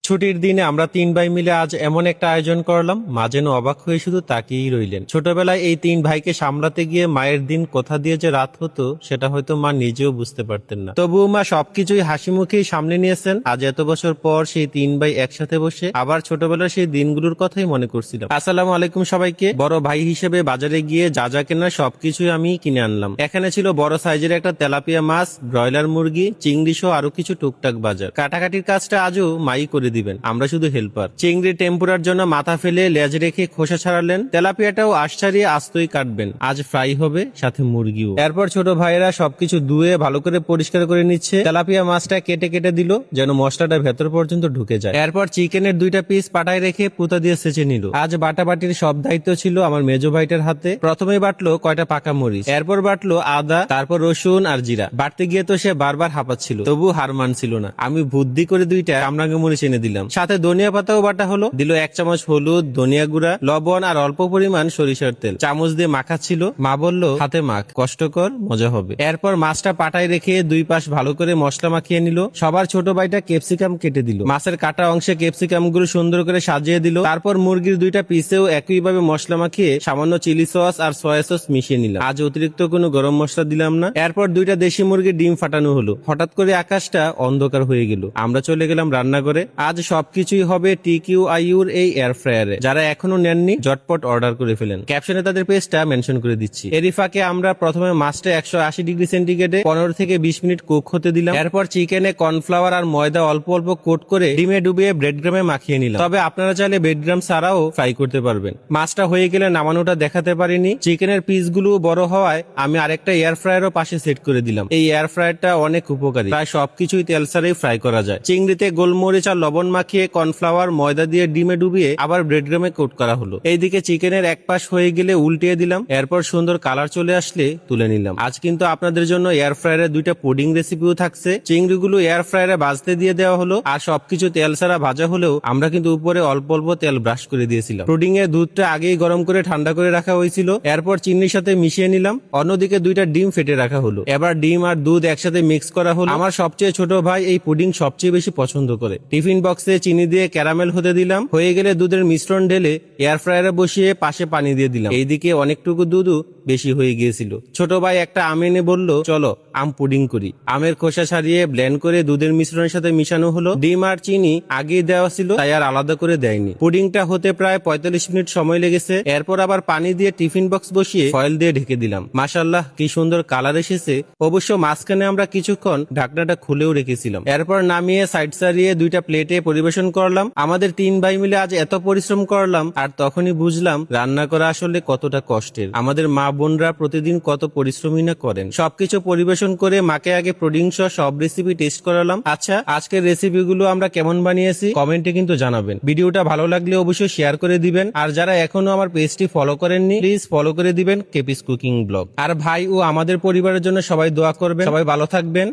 ছুটির দিনে আমরা তিন ভাই মিলে আজ এমন একটা আয়োজন করলাম, মা যেন অবাক হয়ে শুধু তাকিয়েই রইলেন। ছোটবেলায় এই তিন ভাইকে সামলাতে গিয়ে মায়ের দিন কোথা দিয়ে যে রাত হতো সেটা হয়তো মা নিজেও বুঝতে পারতেন না। তবুও মা সবকিছুই হাসি মুখেই সামনে নিয়েছেন। আজ এত বছর পর সেই তিন ভাই একসাথে বসে আবার ছোটবেলার সেই দিনগুলোর কথাই মনে করছিলাম। আসসালামু আলাইকুম সবাইকে। বড় ভাই হিসেবে বাজারে গিয়ে যা যা কেনার সবকিছুই আমি কিনে আনলাম। এখানে ছিল বড় সাইজের একটা তেলাপিয়া মাছ, ব্রয়লার মুরগি, চিংড়ি সহ আরো কিছু টুকটাক বাজার। কাটাকাটির কাজটা আজও মাই করে দিবেন, আমরা শুধু হেল্পার। চিংড়ি টেম্পুরার জন্য মাথা ফেলে লেজ রেখে খোসা ছাড়ালেন। তেলাপিয়াটাও আশ ছাড়িয়ে আস্তই কাটবেন, আজ ফ্রাই হবে, সাথে মুরগিও। এরপর ছোট ভাইয়েরা সবকিছু ধুয়ে ভালো করে পরিষ্কার করে নিচ্ছে। তেলাপিয়া মাছটা কেটে কেটে দিল যেন মশলাটা ভেতর পর্যন্ত ঢুকে যায়। এরপর চিকেনের দুইটা পিস পাটায় রেখে পুতা দিয়ে সেচে নিল। আজ বাটাবাটির সব দায়িত্ব ছিল আমার মেজো ভাইটার হাতে। প্রথমে বাটলো কয়টা পাকা মরিচ, এরপর বাটলো আদা, তারপর রসুন আর জিরা। বাটতে গিয়ে তো সে বারবার হাঁপাচ্ছিল, তবু হার মানছিল না। আমি বুদ্ধি করে দুইটা কামরাঙ্গা মরিচ এনে দিলাম, সাথে ধনিয়া পাতাও বাটা হলো। দিল 1 চামচ হলুদ, ধনিয়া গুঁড়া, লবণ আর অল্প পরিমাণ সরিষার তেল। চামচ দিয়ে মাখাচ্ছিল। মা বলল, হাতে মাখ, কষ্টকর, মজা হবে। এরপর মাছটা পাটায় রেখে দুই পাশ ভালো করে মশলা মাখিয়ে নিল। সবার ছোট ভাইটা ক্যাপসিকাম কেটে দিল। মাছের কাটা অংশে ক্যাপসিকাম গুলো সুন্দর করে সাজিয়ে দিল। তারপর মুরগির দুইটা পিসেও একইভাবে মশলা মাখিয়ে সামান্য চিলি সস আর সয়া সস মিশিয়ে নিলাম। আজ অতিরিক্ত কোনো গরম মশলা দিলাম না। এরপর দুইটা দেশি মুরগির ডিম ফাটানো হলো। হঠাৎ করে আকাশটা অন্ধকার হয়ে গেল। আমরা চলে গেলাম রান্নাঘরে। আজ সবকিছুই হবে TQIUর এই এয়ার ফ্রায়ারে। যারা এখনো নেননি ঝটপট অর্ডার করে ফেলেন। ক্যাপশনে তাদের পেজটা মেনশন করে দিচ্ছি। এরই ফাঁকে আমরা প্রথমে মাছটা 180 ডিগ্রি সেন্টিগ্রেডে 15 থেকে 20 মিনিট কুক হতে দিলাম। এরপর চিকেনে কর্নফ্লাওয়ার আর ময়দা অল্প অল্প কোট করে ডিমে ডুবিয়ে ব্রেড গ্রামে মাখিয়ে নিলাম। তবে আপনারা চাইলে ব্রেড গ্রাম ছাড়াও ফ্রাই করতে পারবেন। মাছটা হয়ে গেলে নামানোটা দেখাতে পারিনি। চিকেনের পিসগুলো বড় হওয়ায় আমি আরেকটা এয়ার ফ্রায়ারও পাশে সেট করে দিলাম। এই এয়ার ফ্রায়ারটা অনেক উপকারী, প্রায় সবকিছুই তেল ছাড়াই ফ্রাই করা যায়। চিংড়িতে গোলমরিচ আর লবণ মাখিয়ে কর্নফ্লাওয়ার ময়দা দিয়ে ডিমে ডুবিয়ে আবার ব্রেড গ্রামে কোট করা হলো। এইদিকে চিকেনের এক পাশ হয়ে গেলে উল্টিয়ে দিলাম। এরপর সুন্দর কালার চলে আসলে তুলে নিলাম। আজ কিন্তু আপনাদের জন্য এয়ার ফ্রায়ারে দুইটা পুডিং রেসিপিও থাকছে। চিংড়িগুলো এয়ার ফ্রায়ারে ভাজতে দিয়ে দেওয়া হলো। আর সবকিছু তেল ছাড়া ভাজা হলেও আমরা কিন্তু উপরে অল্প অল্প তেল ব্রাশ করে দিয়েছিলাম। পুডিং এর দুধটা আগেই গরম করে ঠান্ডা করে রাখা হয়েছিল। এরপর চিনির সাথে মিশিয়ে নিলাম। অন্যদিকে দুইটা ডিম ফেটে রাখা হলো। এবার ডিম আর দুধ একসাথে মিক্স করা হলো। আমার সবচেয়ে ছোট ভাই এই পুডিং সবচেয়ে বেশি পছন্দ করে। টিফিন বক্সে চিনি দিয়ে ক্যারামেল হতে দিলাম। হয়ে গেলে দুধের মিশ্রণ ঢেলে এয়ার ফ্রায়ারে বসিয়ে পাশে পানি দিয়ে দিলাম। এইদিকে অনেকটুকু দুধও বেশি হয়ে গিয়েছিল। ছোট ভাই একটা আম এনে বলল, চলো আম পুডিং করি। আমের খোসা ছাড়িয়ে ব্লেন্ড করে দুধের মিশ্রণের সাথে মিশানো হলো। ডিম আর চিনি আগেই দেওয়া ছিল, তাই আর আলাদা করে দেয়নি। পুডিংটা হতে প্রায় 45 মিনিট সময় লেগেছে। এরপর আবার পানি দিয়ে টিফিন বক্স বসিয়ে ফয়েল দিয়ে ঢেকে দিলাম। মাশাআল্লাহ, কি সুন্দর কালার এসেছে। অবশ্য মাঝখানে আমরা কিছুক্ষণ ঢাকনাটা খুলেও রেখেছিলাম। এরপর নামিয়ে সাইড সারিয়ে দুইটা প্লেটে পরিবেশন করলাম। আমাদের তিন ভাই মিলে আজ এত পরিশ্রম করলাম, আর তখনই বুঝলাম রান্না করা আসলে কতটা কষ্টের। আমাদের মা বোনরা প্রতিদিন কত পরিশ্রমী না করেন। সবকিছু পরিবেশন করে মাকে আগে পুডিং সহ সব রেসিপি টেস্ট করালাম। আচ্ছা, আজকের রেসিপিগুলো আমরা কেমন বানিয়েছি কমেন্টে কিন্তু জানাবেন। ভিডিওটা ভালো লাগলে অবশ্যই শেয়ার করে দিবেন। আর যারা এখনো আমার পেজটি ফলো করেননি প্লিজ ফলো করে দিবেন, কেপিস কুকিং ব্লগ। আর ভাই ও আমাদের পরিবারের জন্য সবাই দোয়া করবেন। সবাই ভালো থাকবেন,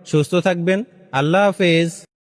সুস্থ থাকবেন। আল্লাহ হাফেজ।